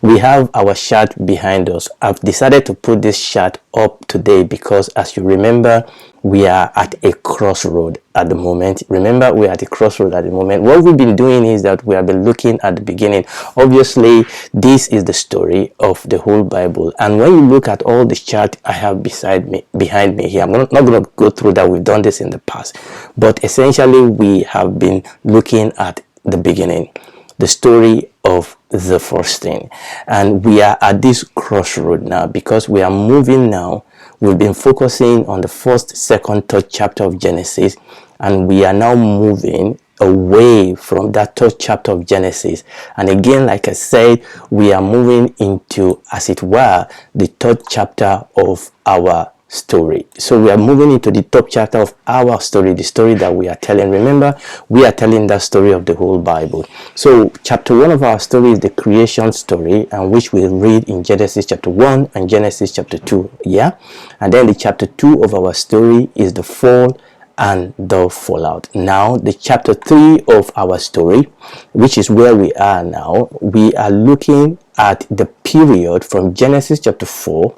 We have our chart behind us. I've decided to put this chart up today because, as you remember, we are at a crossroad at the moment. Remember, we are at a crossroad at the moment. What we've been doing is that we have been looking at the beginning. Obviously, this is the story of the whole Bible. And when you look at all the chart I have behind me here, I'm not going to go through that. We've done this in the past. But essentially, we have been looking at the beginning, the story of the first thing. And we are at this crossroad now because we are moving now. We've been focusing on the first, second, third chapter of Genesis, and we are now moving away from that third chapter of Genesis. And again, like I said, we are moving into, as it were, the third chapter of our story. So we are moving into the top chapter of our story, the story that we are telling. Remember, we are telling that story of the whole Bible. So chapter 1 of our story is the creation story, and which we read in Genesis chapter 1 and Genesis chapter 2. Yeah, and then the chapter 2 of our story is the fall and the fallout. Now the chapter 3 of our story, which is where we are now, we are looking at the period from Genesis chapter 4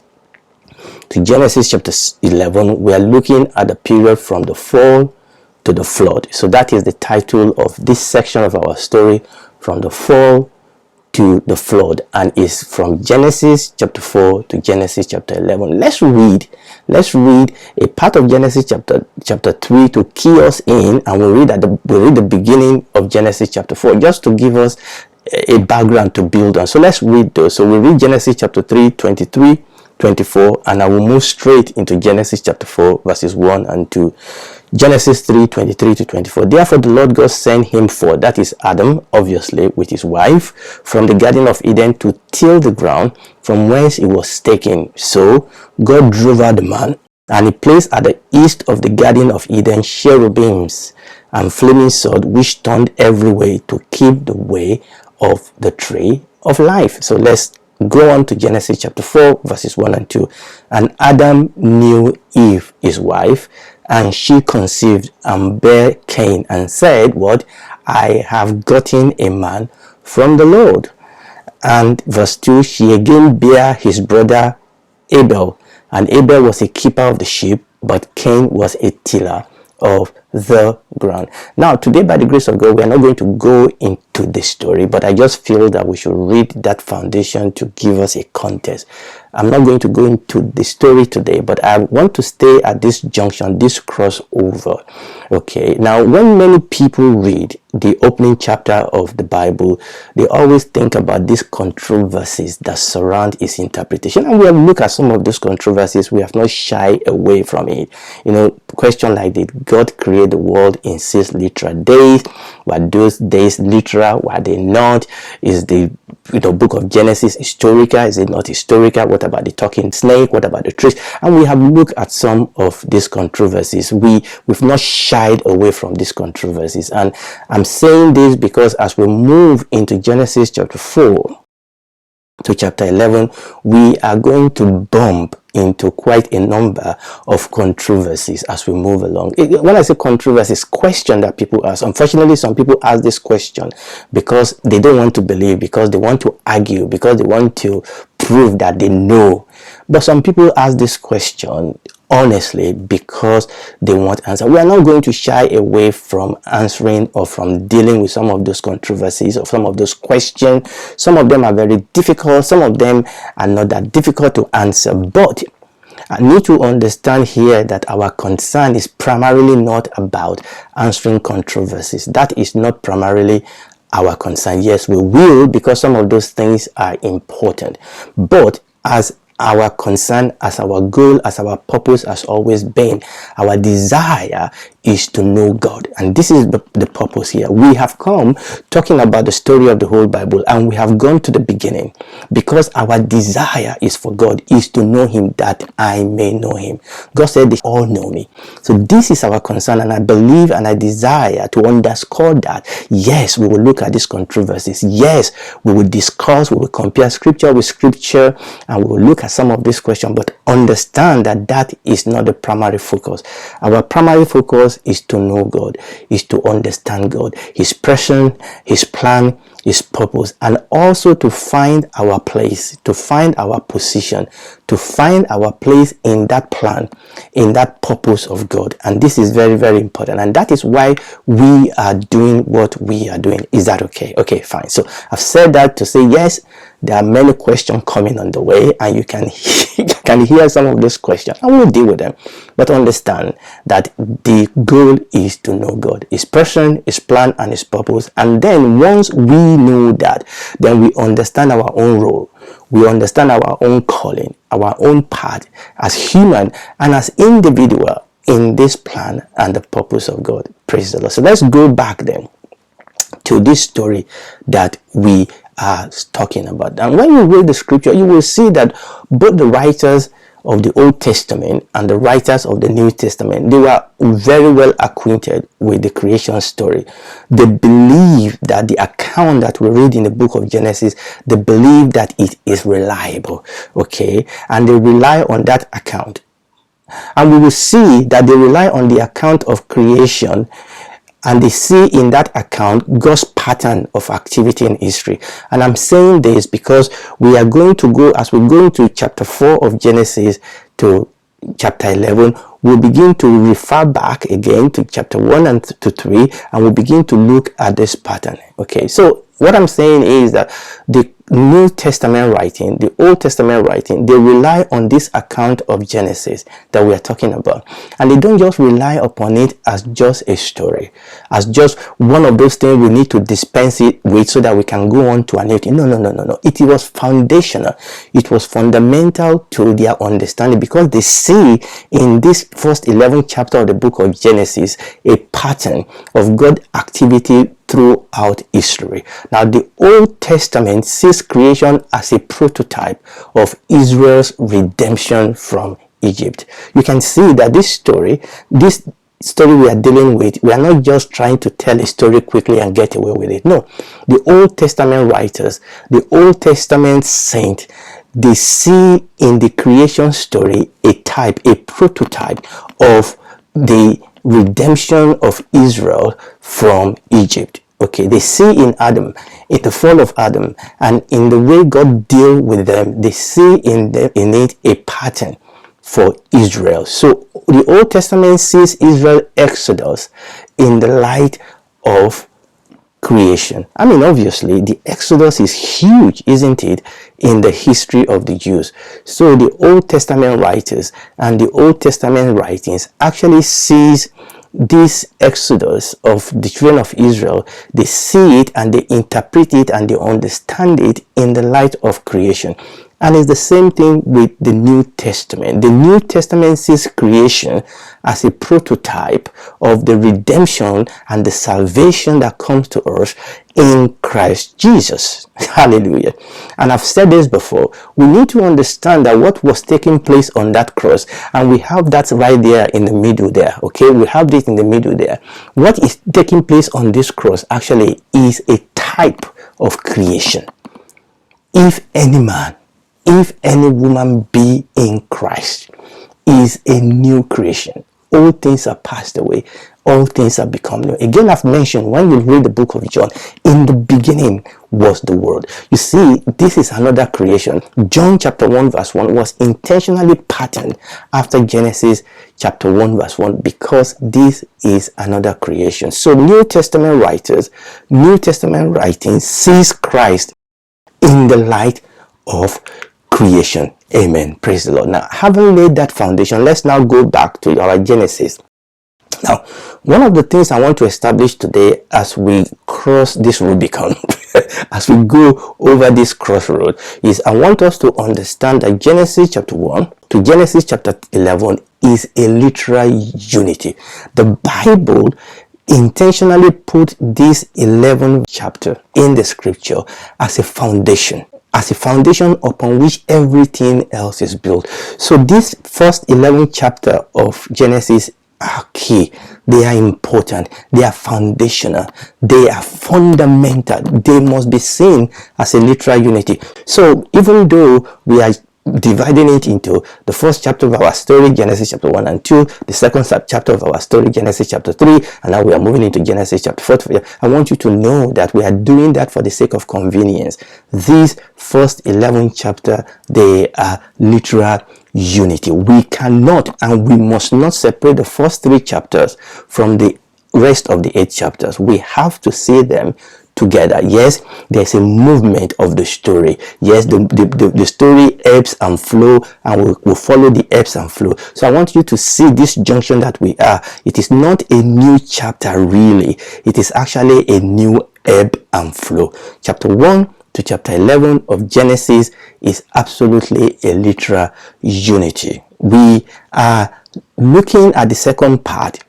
to Genesis chapter 11. We are looking at the period from the fall to the flood. So that is the title of this section of our story, from the fall to the flood, and is from Genesis chapter 4 to Genesis chapter 11. Let's read a part of Genesis chapter 3 to key us in, and we'll read the beginning of Genesis chapter 4 just to give us a background to build on. So let's read those. So we'll read Genesis chapter 3, 23, 24, and I will move straight into Genesis chapter 4 verses 1 and 2. Genesis 3, 23 to 24. Therefore the Lord God sent him forth, that is Adam, obviously, with his wife, from the Garden of Eden to till the ground from whence he was taken. So God drove out the man, and he placed at the east of the Garden of Eden cherubims and flaming sword, which turned every way to keep the way of the tree of life. So let's go on to Genesis chapter 4 verses 1 and 2. And Adam knew Eve his wife, and she conceived and bare Cain, and said, what? I have gotten a man from the Lord. And verse 2, she again bare his brother Abel, and Abel was a keeper of the sheep, but Cain was a tiller of the ground. Now today, by the grace of God, we are not going to go into the story, but I just feel that we should read that foundation to give us a context. I'm not going to go into the story today, but I want to stay at this junction, this crossover. Okay, now when many people read the opening chapter of the Bible, they always think about these controversies that surround its interpretation, and we have looked at some of those controversies. We have not shied away from it. You know, question like, did God create the world in 6 literal days? Were those days literal? Were they not? Is the book of Genesis historical? Is it not historical? What about the talking snake? What about the trees? And we have looked at some of these controversies. We've not shied away from these controversies, and I'm saying this because as we move into Genesis chapter 4 to chapter 11, we are going to bump into quite a number of controversies as we move along. When I say controversies, question that people ask. Unfortunately, some people ask this question because they don't want to believe, because they want to argue, because they want to prove that they know. But some people ask this question honestly because they want answer. We are not going to shy away from answering or from dealing with some of those controversies or some of those questions. Some of them are very difficult, some of them are not that difficult to answer, but I need to understand here that our concern is primarily not about answering controversies. That is not primarily our concern. Yes, we will, because some of those things are important, but as our concern, as our goal, as our purpose has always been, our desire is to know God. And this is the purpose here. We have come talking about the story of the whole Bible, and we have gone to the beginning because our desire is for God, is to know him, that I may know him. God said they all know me. So this is our concern, and I believe and I desire to underscore that. Yes, we will look at these controversies. Yes, we will discuss, we will compare scripture with scripture, and we will look at some of these questions, but understand that that is not the primary focus. Our primary focus us is to know God, is to understand God, His person, His plan, His purpose, and also to find our place, to find our position, to find our place in that plan, in that purpose of God. And this is very, very important. And that is why we are doing what we are doing. Is that okay? Okay, fine. So I've said that to say, yes, there are many questions coming on the way, and you can hear some of those questions. I will deal with them. But understand that the goal is to know God, His person, His plan, and His purpose. And then once we know that, then we understand our own role. We understand our own calling, our own part as human and as individual in this plan and the purpose of God. Praise the Lord. So let's go back then to this story that we are talking about. And when you read the scripture, you will see that both the writers of the Old Testament and the writers of the New Testament, they were very well acquainted with the creation story. They believe that the account that we read in the book of Genesis, they believe that it is reliable, okay, and they rely on that account. And we will see that they rely on the account of creation, and they see in that account God's pattern of activity in history. And I'm saying this because we are going to go, as we go into chapter 4 of Genesis to chapter 11, we'll begin to refer back again to chapter 1 and to 3, and we'll begin to look at this pattern. Okay, so what I'm saying is that the New Testament writing, the Old Testament writing, they rely on this account of Genesis that we are talking about. And they don't just rely upon it as just a story, as just one of those things we need to dispense it with so that we can go on to a new thing. No. It was foundational. It was fundamental to their understanding, because they see in this first 11 chapter of the book of Genesis a pattern of God's activity throughout history. Now, the Old Testament sees creation as a prototype of Israel's redemption from Egypt. You can see that this story we are dealing with, we are not just trying to tell a story quickly and get away with it. No, the Old Testament writers, the Old Testament saints, they see in the creation story a type, a prototype of the redemption of Israel from Egypt. Okay, they see in Adam, in the fall of Adam, and in the way God dealt with them, they see in it a pattern for Israel. So the Old Testament sees Israel Exodus in the light of creation. I mean, obviously, the Exodus is huge, isn't it, in the history of the Jews. So the Old Testament writers and the Old Testament writings actually sees this exodus of the children of Israel. They see it and they interpret it and they understand it in the light of creation. And it's the same thing with the New Testament. The New Testament sees creation as a prototype of the redemption and the salvation that comes to us in Christ Jesus. Hallelujah. And I've said this before, we need to understand that what was taking place on that cross, and we have that right there in the middle there, okay? We have this in the middle there. What is taking place on this cross actually is a type of creation. If any man, if any woman be in Christ, is a new creation. All things are passed away. All things have become new. Again, I've mentioned, when you read the book of John, in the beginning was the Word. You see, this is another creation. John chapter 1 verse 1 was intentionally patterned after Genesis chapter 1 verse 1, because this is another creation. So New Testament writers, New Testament writing sees Christ in the light of creation. Amen. Praise the Lord. Now, having laid that foundation, let's now go back to our Genesis. Now, one of the things I want to establish today as we cross this Rubicon, as we go over this crossroad, is I want us to understand that Genesis chapter 1 to Genesis chapter 11 is a literal unity. The Bible intentionally put this 11th chapter in the scripture as a foundation upon which everything else is built. So this first 11th chapter of Genesis are key. They are important. They are foundational. They are fundamental. They must be seen as a literal unity. So even though we are dividing it into the first chapter of our story, Genesis chapter 1 and 2, the second chapter of our story, Genesis chapter 3, and now we are moving into Genesis chapter 4. I want you to know that we are doing that for the sake of convenience. These first 11 chapters, they are literal unity. We cannot and we must not separate the first 3 chapters from the rest of the 8 chapters. We have to see them together. Yes, there's a movement of the story. Yes, the story ebbs and flow, and we'll follow the ebbs and flow. So I want you to see this junction that we are. It is not a new chapter really. It is actually a new ebb and flow. Chapter 1 to chapter 11 of Genesis is absolutely a literal unity. We are looking at the second part.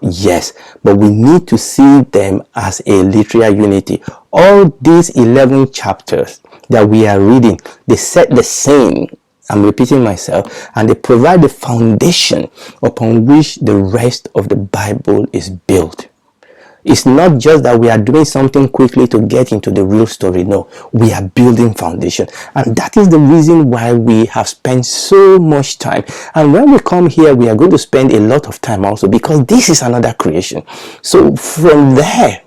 Yes, but we need to see them as a literal unity. All these 11 chapters that we are reading, they set the scene, I'm repeating myself, and they provide the foundation upon which the rest of the Bible is built. It's not just that we are doing something quickly to get into the real story. No, we are building foundation. And that is the reason why we have spent so much time. And when we come here, we are going to spend a lot of time also, because this is another creation. So from there,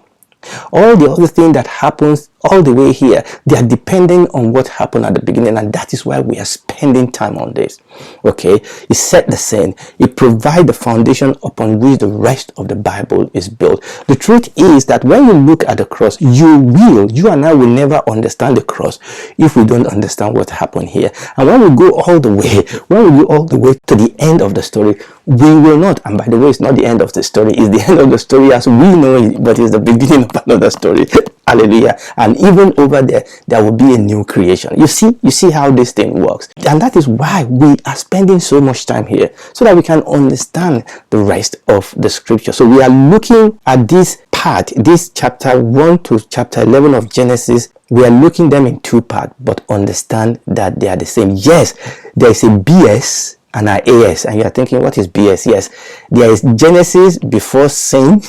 all the other thing that happens all the way here, they are dependent on what happened at the beginning, and that is why we are spending time on this. Okay, it set the scene, it provides the foundation upon which the rest of the Bible is built. The truth is that when you look at the cross, you and I will never understand the cross if we don't understand what happened here. And when we go all the way to the end of the story, we will not. And by the way, it's not the end of the story, it's the end of the story as we know it, but it's the beginning of another story. Hallelujah. And even over there, there will be a new creation. You see how this thing works. And that is why we are spending so much time here, so that we can understand the rest of the scripture. So we are looking at this part, this chapter 1 to chapter 11 of Genesis. We are looking them in 2 parts, but understand that they are the same. Yes, there is a BS and an AS. And you are thinking, what is BS? Yes, there is Genesis before sin.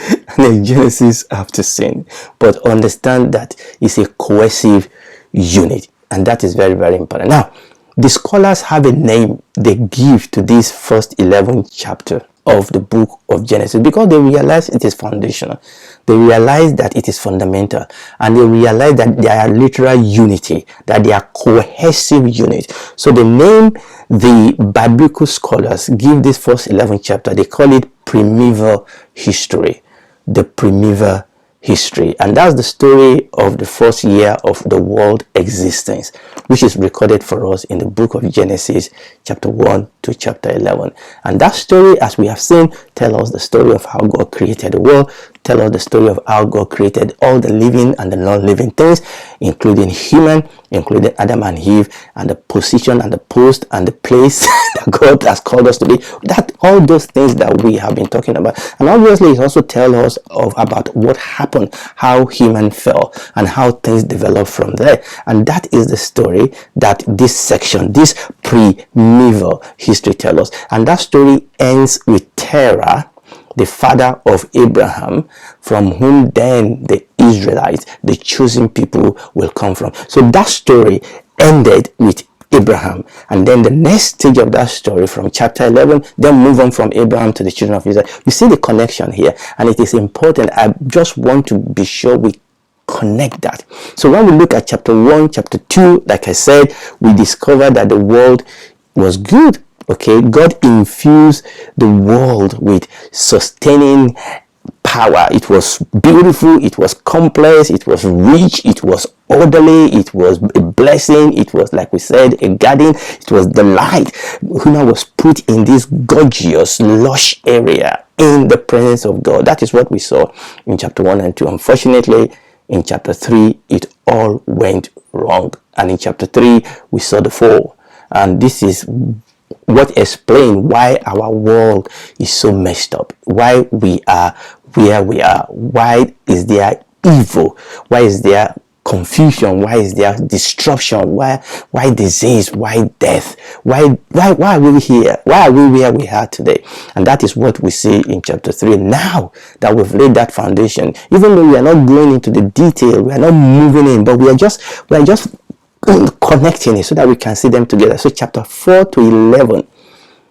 And then Genesis after sin. But understand that it's a cohesive unit, and that is very, very important. Now, the scholars have a name they give to this first 11 chapter of the book of Genesis, because they realize it is foundational. They realize that it is fundamental, and they realize that they are literal unity, that they are cohesive unit. So the name the biblical scholars give this first 11 chapter, they call it Primeval history. The Primeval history, and that's the story of the first year of the world existence, which is recorded for us in the book of Genesis chapter 1 to chapter 11. And that story, as we have seen, tells us the story of how God created the world, tell us the story of how God created all the living and the non-living things, including human, including Adam and Eve, and the position and the post and the place that God has called us to be. That all those things that we have been talking about. And obviously it also tells us about what happened, how human fell, and how things developed from there. And that is the story that this section, this Primeval history tells us. And that story ends with Terah, the father of Abraham, from whom then the Israelites, the chosen people, will come from. So that story ended with Abraham, and then the next stage of that story from chapter 11, then move on from Abraham to the children of Israel. You see the connection here, and it is important. I just want to be sure we connect that. So when we look at chapter 1, chapter 2, like I said, we discover that the world was good. Okay, God infused the world with sustaining power. It was beautiful, it was complex, it was rich, it was orderly, it was a blessing, it was, like we said, a garden, it was the light. Huna was put in this gorgeous, lush area in the presence of God. That is what we saw in chapter 1 and 2. Unfortunately, in chapter 3, it all went wrong. And in chapter 3, we saw the fall. And this is what explains why our world is so messed up, why we are where we are, why is there evil, why is there confusion, why is there disruption, why disease, why death, why are we here, why are we where we are today? And that is what we see in chapter 3. Now that we've laid that foundation, even though we are not going into the detail, we are not moving in, but we are just connecting it so that we can see them together. So chapter 4 to 11,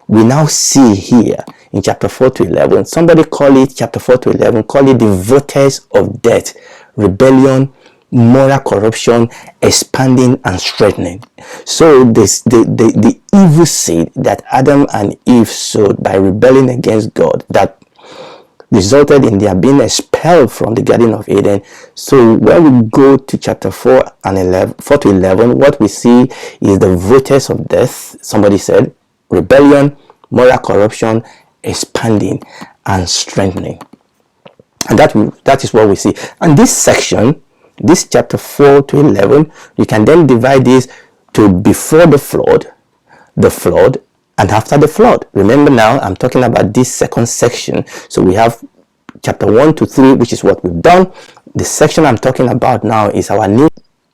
we now see here in chapter 4 to 11, somebody call it, chapter 4 to 11, call it the vortex of death, rebellion, moral corruption, expanding and strengthening. So this the evil seed that Adam and Eve sowed by rebelling against God, that resulted in their being expelled from the Garden of Eden. So when we go to chapter 4 to 11, what we see is the vortex of death. Somebody said rebellion, moral corruption, expanding and strengthening. And that is what we see. And this section, this chapter 4 to 11, you can then divide this to before the flood, and after the flood. Remember, now I'm talking about this second section. So we have chapter 1 to 3, which is what we've done. The section I'm talking about now is our new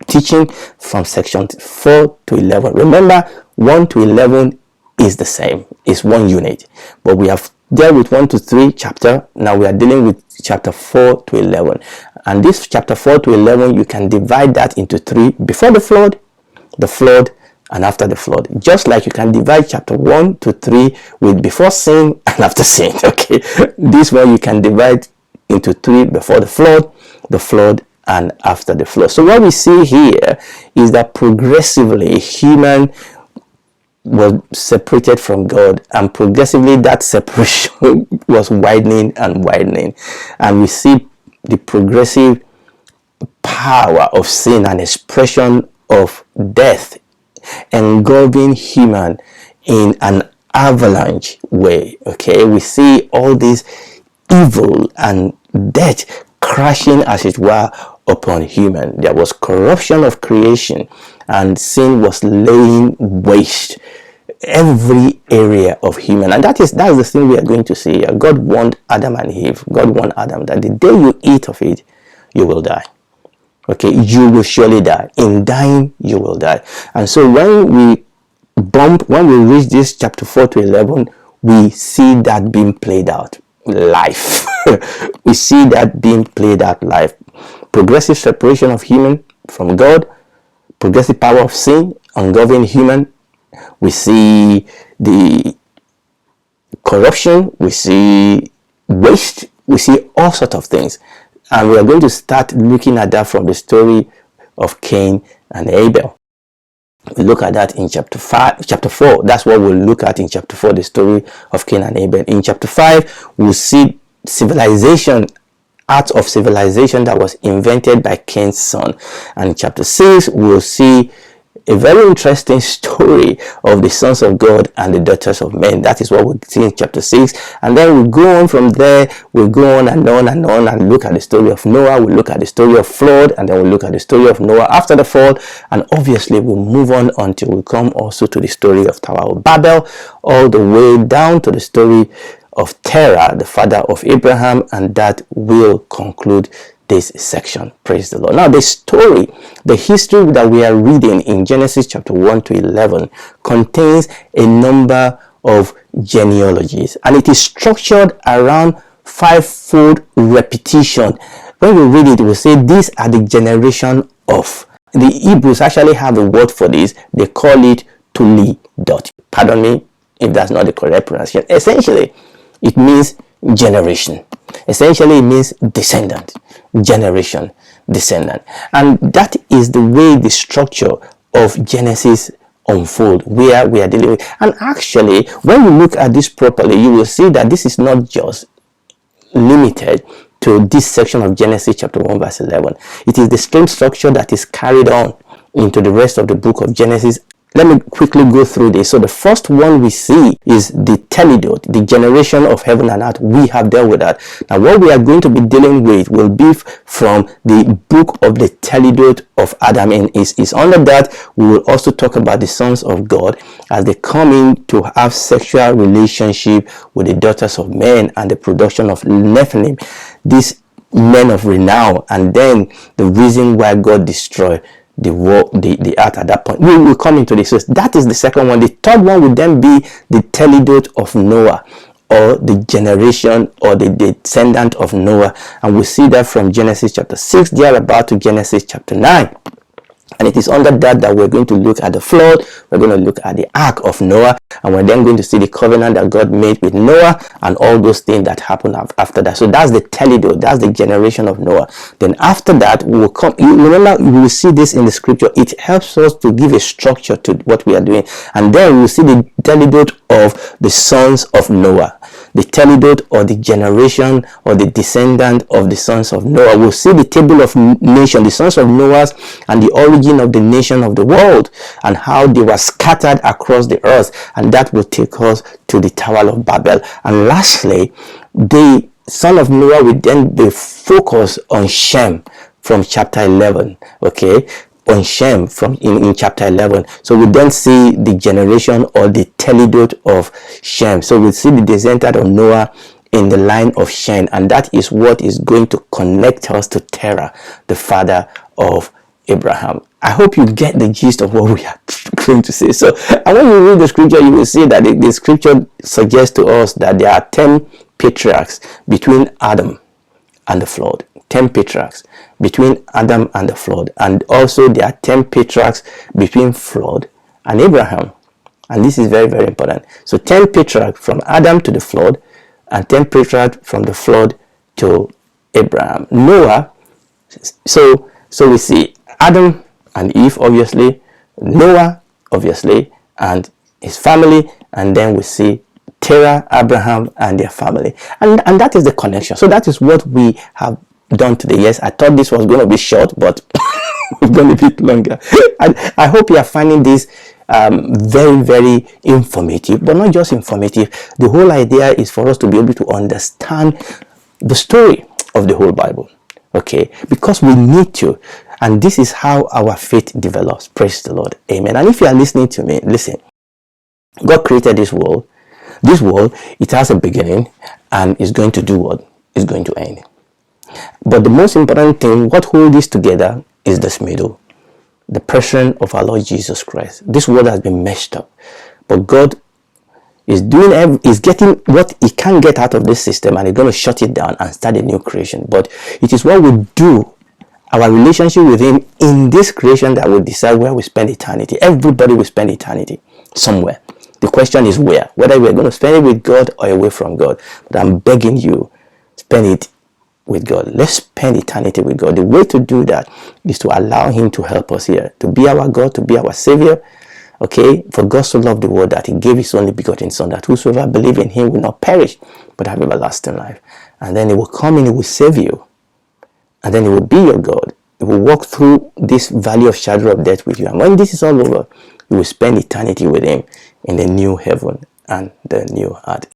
teaching from section 4 to 11. Remember, 1 to 11 is the same, it's one unit, but we have dealt with 1 to 3 chapter. Now we are dealing with chapter 4 to 11, and this chapter 4 to 11, you can divide that into 3: before the flood, and after the flood. Just like you can divide chapter 1 to 3 with before sin and after sin. Okay, this one you can divide into 3: before the flood, and after the flood. So what we see here is that progressively human was separated from God, and progressively that separation was widening and widening, and we see the progressive power of sin and expression of death engulfing human in an avalanche way. Okay, we see all this evil and death crashing, as it were, upon human. There was corruption of creation, and sin was laying waste every area of human. And that is the thing we are going to see. God warned Adam and Eve. God warned Adam that the day you eat of it, you will die. Okay, you will surely die. In dying, you will die. And so when we reach this chapter 4 to 11, we see that being played out live. We see that being played out live. Progressive separation of human from God, progressive power of sin engulfing human. We see the corruption, we see waste, we see all sorts of things. And we are going to start looking at that from the story of Cain and Abel. We look at that in chapter 4. That's what we'll look at in chapter 4, the story of Cain and Abel. In chapter 5, we'll see civilization, art of civilization that was invented by Cain's son. And in chapter 6, we'll see a very interesting story of the sons of God and the daughters of men. That is what we see in chapter 6. And then we go on from there. We go on and on and on and look at the story of Noah. We look at the story of flood, and then we look at the story of Noah after the fall. And obviously we'll move on until we come also to the story of Tower of Babel, all the way down to the story of Terah, the father of Abraham, and that will conclude this section. Praise the Lord. Now the story, the history that we are reading in Genesis chapter 1 to 11 contains a number of genealogies, and it is structured around fivefold repetition. When we read it, we say these are the generation of. The Hebrews actually have a word for this. They call it Tuli dot. Pardon me if that's not the correct pronunciation. Essentially, it means generation. Essentially, it means descendant, generation, descendant. And that is the way the structure of Genesis unfold, where we are dealing with. And actually, when you look at this properly, you will see that this is not just limited to this section of Genesis chapter 1 verse 11. It is the same structure that is carried on into the rest of the book of Genesis. Let me quickly go through this. So the first one we see is the Telidot, the generation of heaven and earth. We have dealt with that. Now what we are going to be dealing with will be from the book of the Telidot of Adam, and is under that we will also talk about the sons of God as they come in to have sexual relationship with the daughters of men and the production of Nephilim, these men of renown, and then the reason why God destroyed the earth at that point. We will come into this. So that is the second one. The third one would then be the Telidot of Noah, or the generation or the descendant of Noah, and we see that from Genesis chapter 6 there about to Genesis chapter 9. And it is under that we're going to look at the flood, we're going to look at the ark of Noah, and we're then going to see the covenant that God made with Noah and all those things that happened after that. So that's the Toledo, that's the generation of Noah. Then after that, we will come. You remember, we will see this in the scripture. It helps us to give a structure to what we are doing. And then we will see the Toledo of the sons of Noah, the Toledo or the generation or the descendant of the sons of Noah. We'll see the table of nation, the sons of Noah, and the origin of the nation of the world, and how they were scattered across the earth, and that will take us to the Tower of Babel. And lastly, the son of Noah will then be focused on Shem from chapter 11, okay, on Shem from in chapter 11. So we then see the generation or the Toledo of Shem. So we see the descendant of Noah in the line of Shem, and that is what is going to connect us to Terah, the father of Abraham. I hope you get the gist of what we are going to say. So, and when you read the scripture, you will see that the scripture suggests to us that there are 10 patriarchs between Adam and the flood. 10 patriarchs between Adam and the flood, and also there are 10 patriarchs between flood and Abraham. And this is very, very important. So 10 patriarchs from Adam to the flood, and 10 patriarchs from the flood to Abraham. Noah, so we see Adam and Eve, obviously, Noah, obviously, and his family, and then we see Terah, Abraham, and their family. And that is the connection. So that is what we have done today. Yes, I thought this was going to be short, but we've gone a bit longer. I hope you are finding this very, very informative, but not just informative. The whole idea is for us to be able to understand the story of the whole Bible, okay, because we need to, and this is how our faith develops. Praise the Lord. Amen. And if you are listening to me, listen, God created this world. This world, it has a beginning, and is going to do what? It's going to end. But the most important thing, what holds this together, is this middle, the person of our Lord Jesus Christ. This world has been messed up, but God is getting what He can't get out of this system, and He's going to shut it down and start a new creation. But it is what we do, our relationship with Him in this creation, that will decide where we spend eternity. Everybody will spend eternity somewhere. The question is where, whether we're going to spend it with God or away from God. But I'm begging you, spend it with God. Let's spend eternity with God. The way to do that is to allow Him to help us here, to be our God, to be our Savior. Okay, for God so loved the world that He gave His only begotten Son, that whosoever believe in Him will not perish but have everlasting life. And then He will come and He will save you, and then He will be your God. He will walk through this valley of shadow of death with you, and when this is all over, you will spend eternity with Him in the new heaven and the new earth.